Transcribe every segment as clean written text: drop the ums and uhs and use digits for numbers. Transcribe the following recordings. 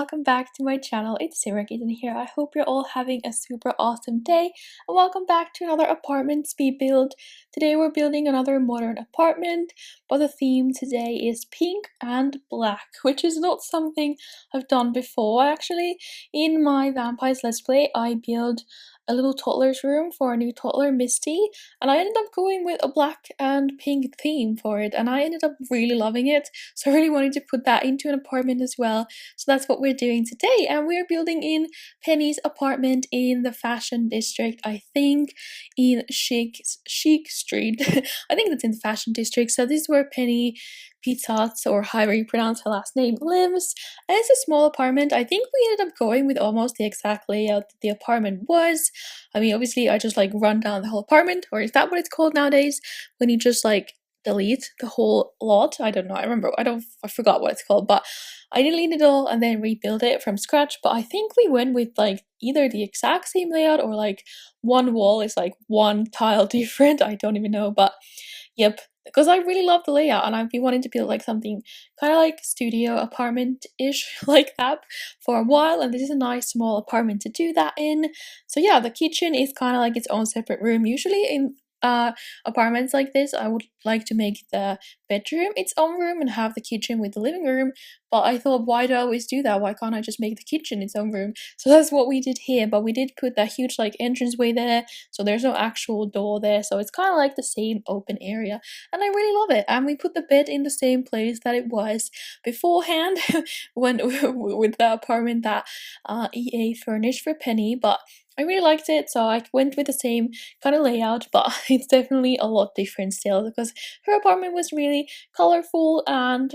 welcome back to my channel. It's SimmerKitten here. I hope you're all having a super awesome day and welcome back to another apartment speed build. Today we're building another modern apartment, but the theme today is pink and black, which is not something I've done before. Actually, in my Vampires Let's Play, I built a little toddler's room for a new toddler, Misty, and I ended up going with a black and pink theme for it, and I ended up really loving it, so I really wanted to put that into an apartment as well. So that's what we're doing today, and we're building in Penny's apartment in the fashion district, I think in Chic Street. I think that's in the fashion district. So this is where Penny Pizzazz, or however you pronounce her last name, lives. And it's a small apartment. I think we ended up going with almost the exact layout that the apartment was. I mean, obviously I just like run down the whole apartment, or is that what it's called nowadays? When you just like delete the whole lot? I don't know. I forgot what it's called, but I deleted it all and then rebuilt it from scratch. But I think we went with like either the exact same layout or like one wall is like one tile different. I don't even know, but yep, because I really love the layout and I've been wanting to build like something kind of like studio apartment-ish like that for a while, and this is a nice small apartment to do that in. So yeah, the kitchen is kind of like its own separate room. Usually in apartments like this, I would like to make the bedroom its own room and have the kitchen with the living room, but I thought, why do I always do that? Why can't I just make the kitchen its own room? So that's what we did here, but we did put that huge like entranceway there, so there's no actual door there, so it's kind of like the same open area, and I really love it. And we put the bed in the same place that it was beforehand when with the apartment that EA furnished for Penny, but I really liked it, so I went with the same kind of layout, but it's definitely a lot different still because her apartment was really colorful and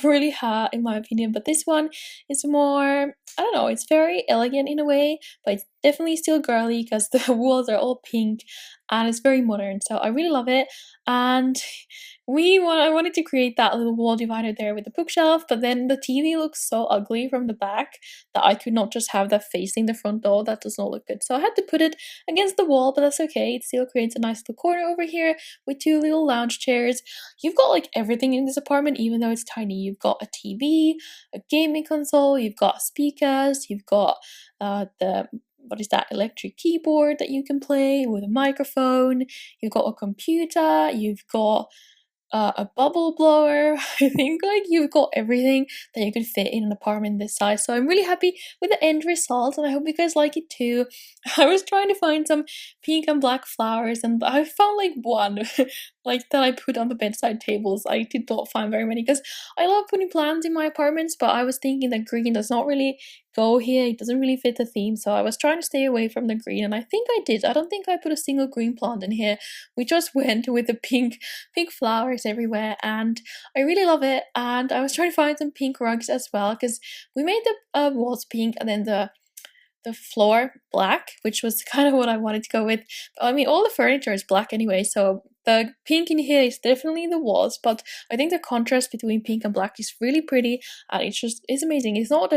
really hot in my opinion, but this one is more, I don't know, it's very elegant in a way, but it's definitely still girly because the walls are all pink and it's very modern, so I really love it. And I wanted to create that little wall divider there with the bookshelf, but then the TV looks so ugly from the back that I could not just have that facing the front door. That does not look good. So I had to put it against the wall, but that's okay. It still creates a nice little corner over here with two little lounge chairs. You've got like everything in this apartment, even though it's tiny. You've got a TV, a gaming console, you've got speakers, you've got the what is that, electric keyboard that you can play with a microphone, you've got a computer, you've got a bubble blower. I think like you've got everything that you could fit in an apartment this size, so I'm really happy with the end result and I hope you guys like it too. I was trying to find some pink and black flowers and I found like one like that I put on the bedside tables. I did not find very many because I love putting plants in my apartments, but I was thinking that green does not really go here, it doesn't really fit the theme, so I was trying to stay away from the green, and I think I did. I don't think I put a single green plant in here. We just went with the pink flowers everywhere and I really love it. And I was trying to find some pink rugs as well because we made the walls pink and then the floor black, which was kind of what I wanted to go with. But, I mean, all the furniture is black anyway, so the pink in here is definitely the walls, but I think the contrast between pink and black is really pretty and it's amazing. It's not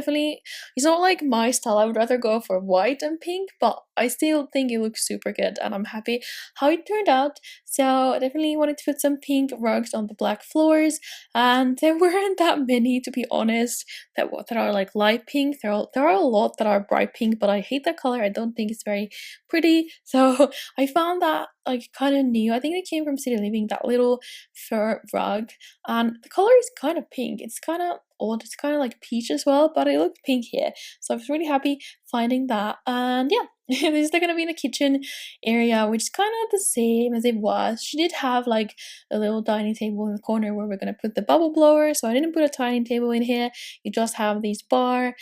like my style. I would rather go for white and pink, but I still think it looks super good and I'm happy how it turned out. So I definitely wanted to put some pink rugs on the black floors, and there weren't that many, to be honest, that are like light pink. There are a lot that are bright pink, but I hate that color. I don't think it's very pretty, so I found that like kind of new. I think it came from City Living, that little fur rug, and the color is kind of pink. It's kind of odd. It's kind of like peach as well, but it looked pink here, so I was really happy finding that. And yeah, this is gonna be the kitchen area, which is kind of the same as it was. She did have like a little dining table in the corner where we're gonna put the bubble blower, so I didn't put a dining table in here. You just have these bar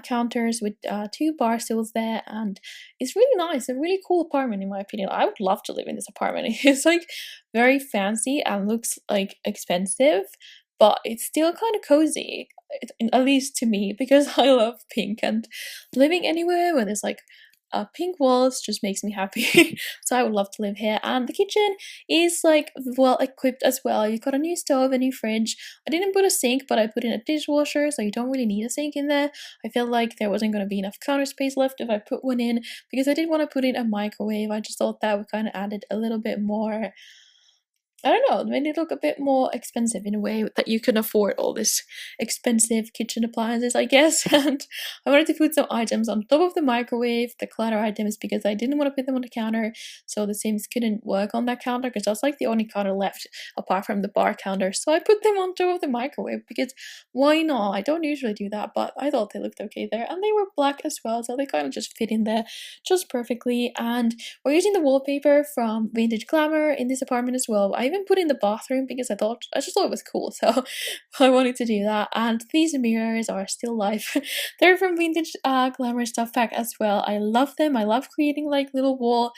counters with two bar stools there, and it's really nice. A really cool apartment in my opinion. I would love to live in this apartment. It's like very fancy and looks like expensive, but it's still kind of cozy, at least to me, because I love pink, and living anywhere where there's like pink walls just makes me happy. So I would love to live here. And the kitchen is like well equipped as well. You've got a new stove, a new fridge. I didn't put a sink, but I put in a dishwasher, so you don't really need a sink in there. I felt like there wasn't going to be enough counter space left if I put one in, because I did want to put in a microwave. I just thought that would kind of added a little bit more I don't know, it made it look a bit more expensive in a way that you can afford all this expensive kitchen appliances, I guess. And I wanted to put some items on top of the microwave, the clutter items, because I didn't want to put them on the counter, so the Sims couldn't work on that counter because that's like the only counter left apart from the bar counter. So I put them on top of the microwave because why not? I don't usually do that, but I thought they looked okay there, and they were black as well, so they kind of just fit in there just perfectly. And we're using the wallpaper from Vintage Glamour in this apartment as well. I even put in the bathroom because I just thought it was cool, so I wanted to do that. And these mirrors are still life. They're from Vintage Glamour Stuff Pack as well. I love them. I love creating like little wall,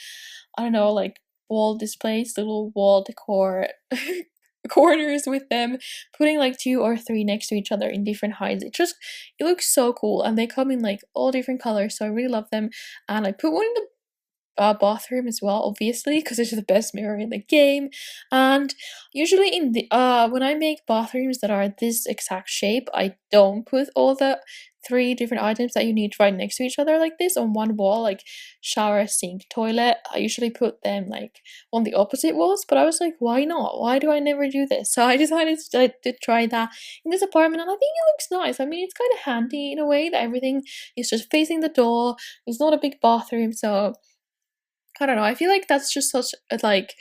I don't know, like wall displays, little wall decor corners with them, putting like 2 or 3 next to each other in different heights. It looks so cool, and they come in like all different colors, so I really love them. And I put one in the bathroom as well, obviously, because it's the best mirror in the game. And usually in the when I make bathrooms that are this exact shape, I don't put all the 3 different items that you need right next to each other like this on one wall, like shower, sink, toilet. I usually put them like on the opposite walls, but I was like, why not? Why do I never do this? So I decided to try that in this apartment, and I think it looks nice. I mean, it's kind of handy in a way that everything is just facing the door. It's not a big bathroom, so I don't know, I feel like that's just such a, like,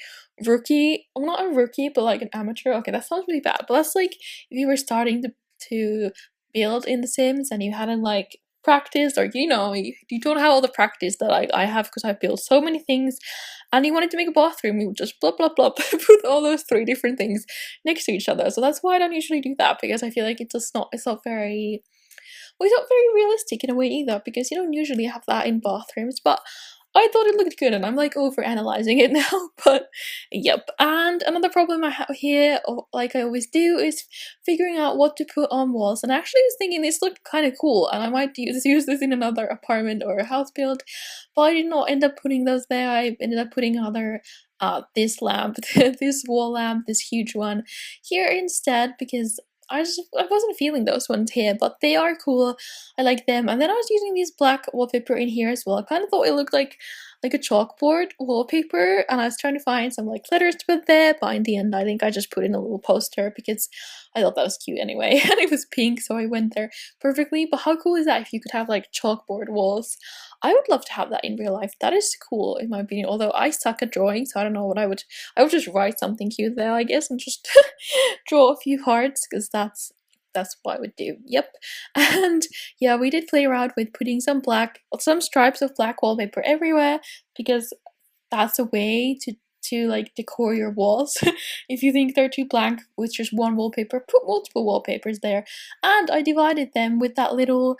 rookie, well, not a rookie, but, like, an amateur. Okay, that sounds really bad, but that's, like, if you were starting to build in The Sims and you hadn't, like, practiced, or, you know, you don't have all the practice that I have because I built so many things, and you wanted to make a bathroom, you would just blah, blah, blah, put all those 3 different things next to each other. So that's why I don't usually do that, because I feel like it's not very, well, it's not very realistic in a way either, because you don't usually have that in bathrooms, but I thought it looked good, and I'm like over analyzing it now, but yep. And another problem I have here, like I always do, is figuring out what to put on walls. And I actually was thinking this looked kind of cool, and I might use this in another apartment or a house build, but I did not end up putting those there. I ended up putting other this lamp, this wall lamp, this huge one here instead, because I wasn't feeling those ones here, but they are cool. I like them. And then I was using these black wallpaper in here as well. I kind of thought it looked like a chalkboard wallpaper, and I was trying to find some like letters to put there, but in the end I think I just put in a little poster because I thought that was cute anyway, and it was pink, so I went there perfectly. But how cool is that if you could have like chalkboard walls? I would love to have that in real life. That is cool in my opinion, although I suck at drawing, so I don't know what I would just write something cute there, I guess, and just draw a few hearts, because that's what I would do. Yep. And yeah, we did play around with putting some stripes of black wallpaper everywhere, because that's a way to like decor your walls. If you think they're too blank with just one wallpaper, put multiple wallpapers there. And I divided them with that little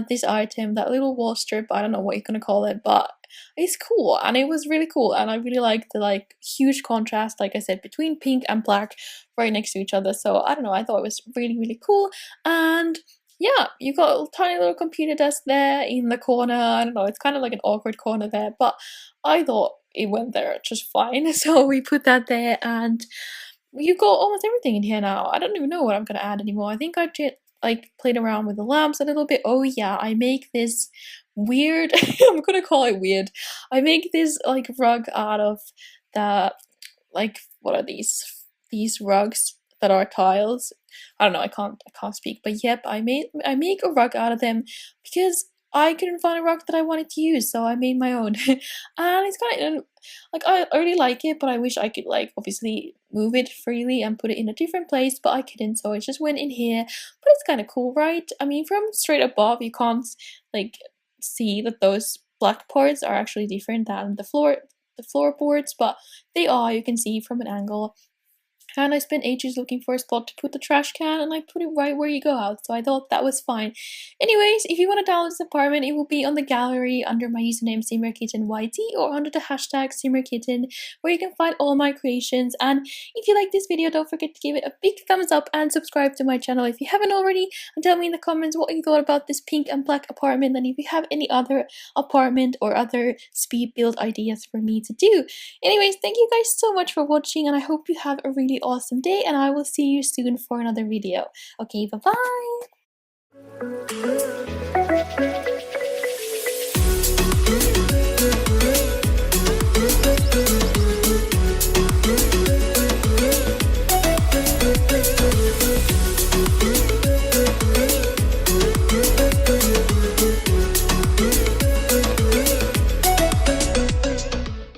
this item, that little wall strip, I don't know what you're gonna call it, but it's cool, and it was really cool, and I really like the like huge contrast, like I said, between pink and black right next to each other. So I don't know, I thought it was really cool. And yeah, you got a tiny little computer desk there in the corner. I don't know, it's kind of like an awkward corner there, but I thought it went there just fine. So we put that there, and you got almost everything in here now. I don't even know what I'm gonna add anymore. I think I did like played around with the lamps a little bit. Oh yeah, I make this weird I'm gonna call it weird. I make this like rug out of the, like, what are these rugs that are tiles? I don't know, I can't speak, but yep, I make a rug out of them because I couldn't find a rug that I wanted to use, so I made my own. And it's kind of like, I already like it, but I wish I could like obviously move it freely and put it in a different place, but I couldn't, so it just went in here. But it's kind of cool, right? I mean, from straight above you can't like see that those black parts are actually different than the floorboards, but they are, you can see from an angle. And I spent ages looking for a spot to put the trash can, and I put it right where you go out, so I thought that was fine. Anyways, if you want to download this apartment, it will be on the gallery under my username SimmerKittenYT, or under the hashtag SimmerKitten, where you can find all my creations. And if you like this video, don't forget to give it a big thumbs up and subscribe to my channel if you haven't already, and tell me in the comments what you thought about this pink and black apartment, and if you have any other apartment or other speed build ideas for me to do. Anyways, thank you guys so much for watching, and I hope you have a really awesome day, and I will see you soon for another video. Okay, bye bye.